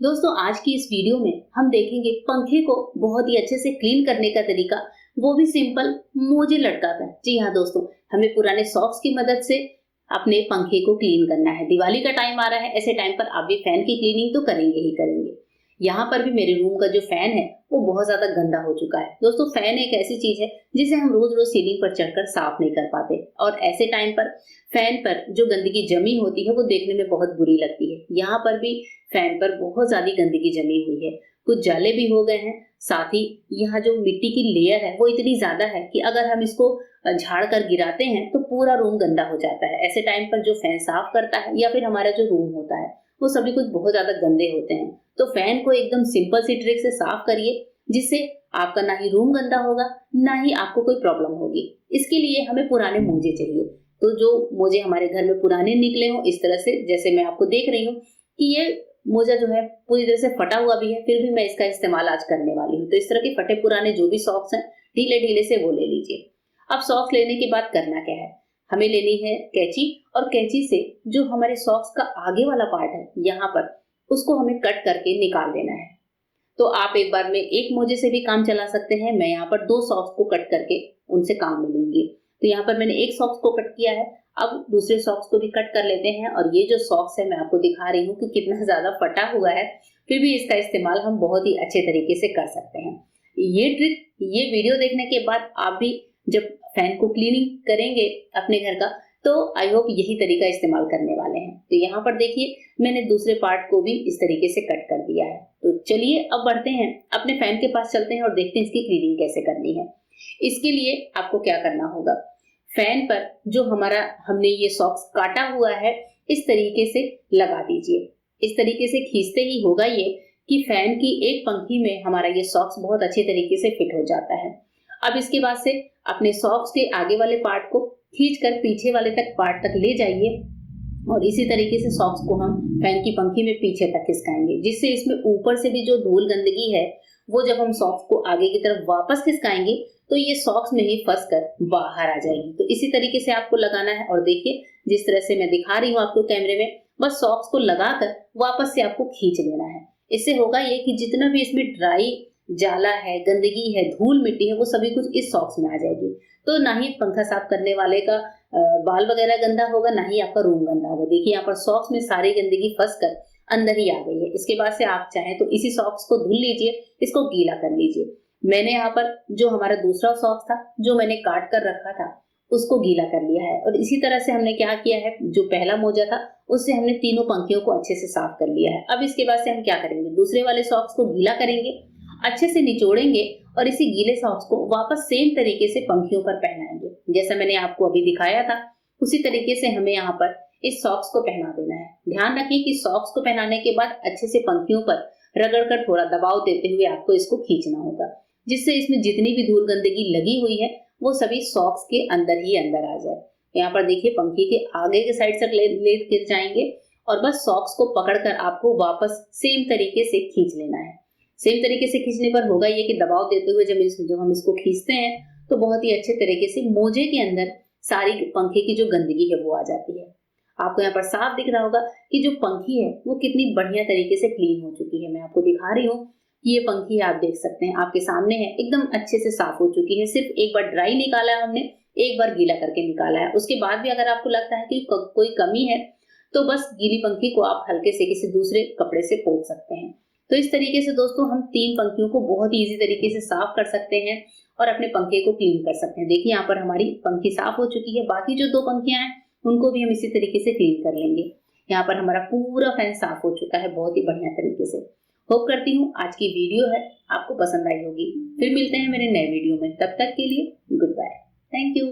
दोस्तों आज की इस वीडियो में हम देखेंगे पंखे को बहुत ही अच्छे से क्लीन करने का तरीका, वो भी सिंपल मोजे लटकाकर। जी हाँ दोस्तों, हमें पुराने सॉक्स की मदद से अपने पंखे को क्लीन करना है। दिवाली का टाइम आ रहा है, ऐसे टाइम पर आप भी फैन की क्लीनिंग तो करेंगे ही करेंगे। यहाँ पर भी मेरे रूम का जो फैन है वो बहुत ज्यादा गंदा हो चुका है। दोस्तों फैन एक ऐसी चीज है जिसे हम रोज रोज सीलिंग पर चढ़कर साफ नहीं कर पाते, और ऐसे टाइम पर फैन पर जो गंदगी जमी होती है वो देखने में बहुत बुरी लगती है। यहाँ पर भी फैन पर बहुत ज्यादा गंदगी जमी हुई है, कुछ जाले भी हो गए हैं। साथ ही यहाँ जो मिट्टी की लेयर है वो इतनी ज्यादा है कि अगर हम इसको झाड़ कर गिराते हैं तो पूरा रूम गंदा हो जाता है। ऐसे टाइम पर जो फैन साफ करता है या फिर हमारा जो रूम होता है वो सभी कुछ बहुत ज्यादा गंदे होते हैं। तो फैन को एकदम सिंपल सी ट्रिक से साफ करिए, जिससे आपका ना ही रूम गंदा होगा ना ही आपको कोई प्रॉब्लम होगी। इसके लिए हमें पुराने मोजे चाहिए। तो जो मोजे हमारे घर में पुराने निकले हो, इस तरह से जैसे मैं आपको देख रही हूँ कि ये मोजा जो है पूरी तरह से फटा हुआ भी है, फिर भी मैं इसका इस्तेमाल आज करने वाली हूँ। तो इस तरह के फटे पुराने जो भी सॉक्स हैं ढीले ढीले से वो ले लीजिए। अब सॉक्स लेने के बाद करना क्या है, हमें लेनी है कैंची, और कैंची से जो हमारे सॉक्स का आगे वाला पार्ट है यहाँ पर उसको हमें कट करके निकाल देना है। तो आप एक बार में एक मोजे से भी काम चला सकते हैं। मैं यहाँ पर 2 सॉक्स को कट करके उनसे काम में लूंगी। तो यहाँ पर मैंने एक सॉक्स को कट किया है, अब दूसरे सॉक्स को भी कट कर लेते हैं। और ये जो सॉक्स है मैं आपको दिखा रही हूँ कि कितना ज्यादा फटा हुआ है, फिर भी इसका इस्तेमाल हम बहुत ही अच्छे तरीके से कर सकते हैं। ये ट्रिक, ये वीडियो देखने के बाद आप भी जब फैन को क्लीनिंग करेंगे अपने घर का, तो आई होप यही तरीका इस्तेमाल करने वाले हैं। तो यहाँ पर देखिए मैंने दूसरे पार्ट को भी इस तरीके से कट कर दिया है। तो चलिए अब बढ़ते हैं, अपने फैन के पास चलते हैं और देखते हैं इसकी क्लीनिंग कैसे करनी है। इसके लिए आपको क्या करना होगा, फैन पर जो हमने ये सॉक्स काटा हुआ है इस तरीके से लगा दीजिए। इस तरीके से खींचते ही होगा ये कि फैन की एक पंखी में हमारा ये सॉक्स बहुत अच्छे तरीके से फिट हो जाता है। अब इसके बाद से अपने सॉक्स के आगे वाले पार्ट को खींचकर पीछे वाले पार्ट तक ले जाइए, और इसी तरीके से सॉक्स को हम फैन की पंखी में पीछे तक खिसकाएंगे, जिससे इसमें ऊपर से भी जो धूल गंदगी है वो जब हम सॉक्स को आगे की तरफ वापस खिसकाएंगे तो ये सॉक्स में ही फंस कर बाहर आ जाएगी। तो इसी तरीके से आपको लगाना है, और देखिए जिस तरह से मैं दिखा रही हूँ आपको कैमरे में, बस सॉक्स को लगाकर वापस से आपको खींच लेना है। इससे होगा ये कि जितना भी इसमें ड्राई जाला है, गंदगी है, धूल मिट्टी है, वो सभी कुछ इस सॉक्स में आ जाएगी। तो ना ही पंखा साफ करने वाले का बाल वगैरह गंदा होगा, ना ही आपका रूम गंदा होगा। देखिए यहाँ पर सॉक्स में सारी गंदगी फंस कर अंदर ही आ गई है। इसके बाद से आप चाहें तो इसी सॉक्स को धुल लीजिए, इसको गीला कर लीजिए। मैंने यहाँ पर जो हमारा दूसरा सॉक्स था जो मैंने काट कर रखा था उसको गीला कर लिया है, और इसी तरह से हमने क्या किया है, जो पहला मोजा था उससे हमने तीनों पंखियों को अच्छे से साफ कर लिया है। अब इसके बाद से हम क्या करेंगे, दूसरे वाले सॉक्स को गीला करेंगे, अच्छे से निचोड़ेंगे और इसी गीले सॉक्स को वापस सेम तरीके से पंखियों पर पहनाएंगे। जैसा मैंने आपको अभी दिखाया था उसी तरीके से हमें यहाँ पर इस सॉक्स को पहना देना है। ध्यान रखिए कि सॉक्स को पहनाने के बाद अच्छे से पंखियों पर रगड़कर थोड़ा दबाव देते हुए आपको इसको खींचना होगा, जिससे इसमें जितनी भी धूल गंदगी लगी हुई है वो सभी सॉक्स के अंदर ही अंदर आ जाए। यहाँ पर देखिए पंखी के आगे के साइड से लेट गिर जाएंगे, और बस सॉक्स को पकड़कर आपको वापस सेम तरीके से खींच लेना है। सेम तरीके से खींचने पर होगा ये कि दबाव देते हुए जब हम इसको खींचते हैं तो बहुत ही अच्छे तरीके से मोजे के अंदर सारी पंखे की जो गंदगी है वो आ जाती है। आपको यहाँ पर साफ दिख रहा होगा कि जो पंखी है वो कितनी बढ़िया तरीके से क्लीन हो चुकी है। मैं आपको दिखा रही हूँ कि ये पंखी आप देख सकते हैं, आपके सामने है, एकदम अच्छे से साफ हो चुकी है। सिर्फ एक बार ड्राई निकाला है हमने, एक बार गीला करके निकाला है। उसके बाद भी अगर आपको लगता है कि कोई कमी है तो बस गीली पंखी को आप हल्के से किसी दूसरे कपड़े से पोंछ सकते हैं। तो इस तरीके से दोस्तों हम 3 पंखियों को बहुत ही इजी तरीके से साफ कर सकते हैं और अपने पंखे को क्लीन कर सकते हैं। देखिए यहाँ पर हमारी पंखी साफ हो चुकी है, बाकी जो 2 पंखियां हैं उनको भी हम इसी तरीके से क्लीन कर लेंगे। यहाँ पर हमारा पूरा फैन साफ हो चुका है बहुत ही बढ़िया तरीके से। होप करती हूँ आज की वीडियो है आपको पसंद आई होगी। फिर मिलते हैं मेरे नए वीडियो में, तब तक के लिए गुड बाय, थैंक यू।